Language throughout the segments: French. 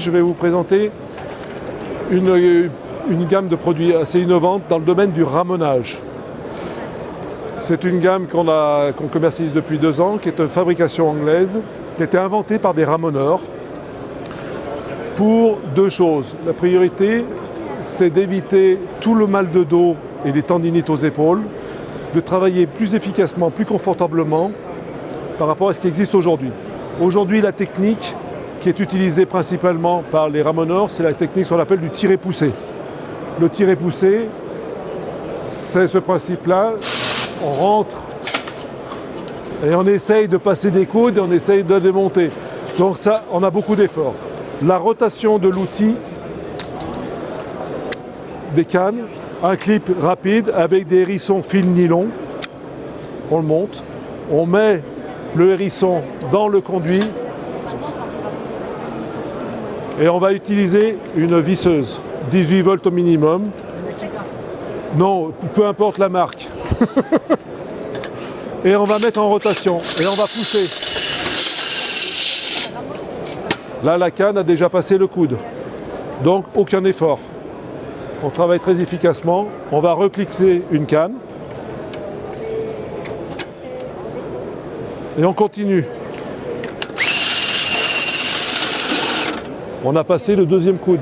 Je vais vous présenter une gamme de produits assez innovante dans le domaine du ramonage. C'est une gamme qu'on commercialise depuis 2 ans, qui est une fabrication anglaise, qui a été inventée par des ramoneurs pour 2 choses. La priorité, c'est d'éviter tout le mal de dos et les tendinites aux épaules, de travailler plus efficacement, plus confortablement par rapport à ce qui existe aujourd'hui. Aujourd'hui, la technique qui est utilisée principalement par les ramoneurs, c'est la technique qu'on appelle du tiré-poussé. Le tiré-poussé, c'est ce principe-là. On rentre et on essaye de passer des coudes et on essaye de démonter. Donc ça, on a beaucoup d'efforts. La rotation de l'outil, des cannes, un clip rapide avec des hérissons fil nylon. On le monte, on met le hérisson dans le conduit et on va utiliser une visseuse, 18 volts au minimum. Non, peu importe la marque. Et on va mettre en rotation et on va pousser. Là, la canne a déjà passé le coude, donc aucun effort. On travaille très efficacement. On va recliquer une canne et on continue. On a passé le 2e coude.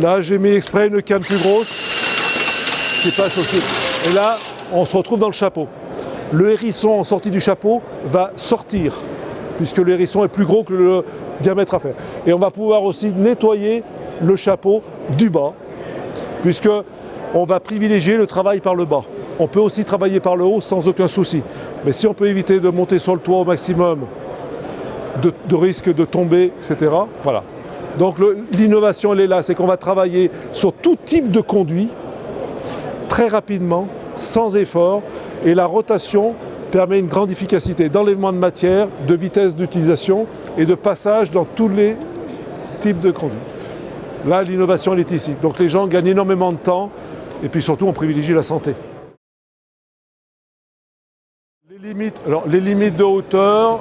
Là, j'ai mis exprès une canne plus grosse qui passe aussi. Et là, on se retrouve dans le chapeau. Le hérisson en sortie du chapeau va sortir, puisque le hérisson est plus gros que le diamètre à faire. Et on va pouvoir aussi nettoyer le chapeau du bas, puisque on va privilégier le travail par le bas. On peut aussi travailler par le haut sans aucun souci. Mais si on peut éviter de monter sur le toit au maximum, de risque de tomber, etc. Voilà. Donc l'innovation, elle est là, c'est qu'on va travailler sur tout type de conduit, très rapidement, sans effort, et la rotation permet une grande efficacité d'enlèvement de matière, de vitesse d'utilisation et de passage dans tous les types de conduits. Là, l'innovation, elle est ici. Donc les gens gagnent énormément de temps, et puis surtout, on privilégie la santé. Les limites de hauteur,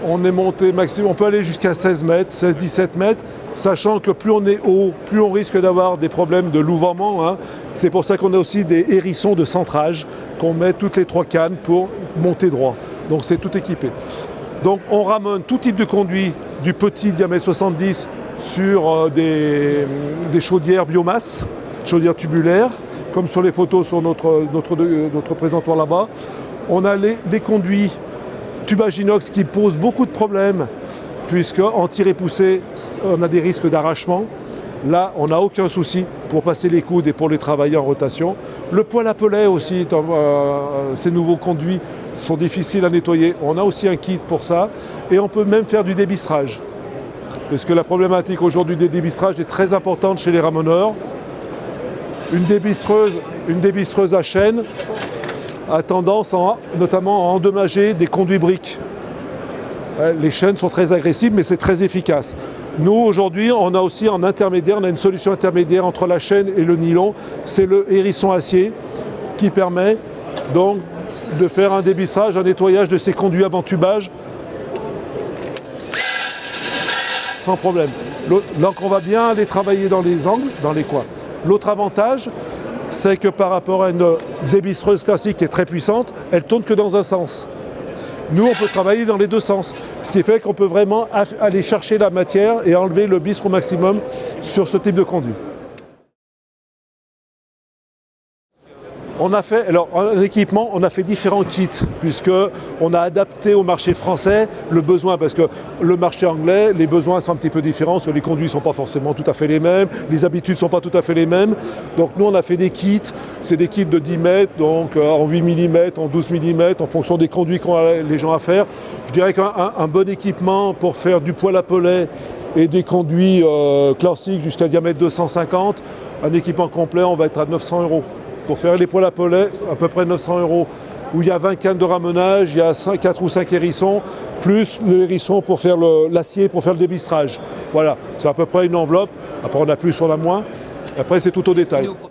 on est monté maximum, on peut aller jusqu'à 16 mètres, 16-17 mètres, sachant que plus on est haut, plus on risque d'avoir des problèmes de louvement. Hein. C'est pour ça qu'on a aussi des hérissons de centrage qu'on met toutes les 3 cannes pour monter droit. Donc c'est tout équipé. Donc on ramène tout type de conduit, du petit diamètre 70 sur des chaudières biomasse, chaudières tubulaires, comme sur les photos sur notre présentoir là-bas. On a les conduits tubage inox qui posent beaucoup de problèmes, puisque en tiré-poussé, on a des risques d'arrachement. Là, on n'a aucun souci pour passer les coudes et pour les travailler en rotation. Le poêle à pelet aussi, ces nouveaux conduits sont difficiles à nettoyer. On a aussi un kit pour ça. Et on peut même faire du débistrage. Parce que la problématique aujourd'hui des débistrages est très importante chez les ramoneurs. Une débistreuse à chaîne a tendance notamment à endommager des conduits briques. Les chaînes sont très agressives, mais c'est très efficace. Nous, aujourd'hui, on a aussi en intermédiaire, on a une solution intermédiaire entre la chaîne et le nylon. C'est le hérisson acier qui permet donc de faire un débistrage, un nettoyage de ces conduits avant tubage sans problème. Donc on va bien les travailler dans les angles, dans les coins. L'autre avantage, c'est que par rapport à une débistreuse classique qui est très puissante, elle tourne que dans un sens. Nous, on peut travailler dans les 2 sens, ce qui fait qu'on peut vraiment aller chercher la matière et enlever le bistre au maximum sur ce type de conduit. On a fait, alors en équipement, on a fait différents kits, puisqu'on a adapté au marché français le besoin, parce que le marché anglais, les besoins sont un petit peu différents, parce que les conduits ne sont pas forcément tout à fait les mêmes, les habitudes ne sont pas tout à fait les mêmes. Donc nous, on a fait des kits, c'est des kits de 10 mètres, donc en 8 mm, en 12 mm, en fonction des conduits qu'ont les gens à faire. Je dirais qu'un bon équipement pour faire du poêle à pelet et des conduits classiques jusqu'à diamètre 250, un équipement complet, on va être à 900 €. Pour faire les poêles à pelet, à peu près 900 €, où il y a 20 cannes de ramonage, il y a 4 ou 5 hérissons, plus le hérisson pour faire l'acier, pour faire le débistrage. Voilà, c'est à peu près une enveloppe. Après, on a plus, on a moins. Après, c'est tout au détail.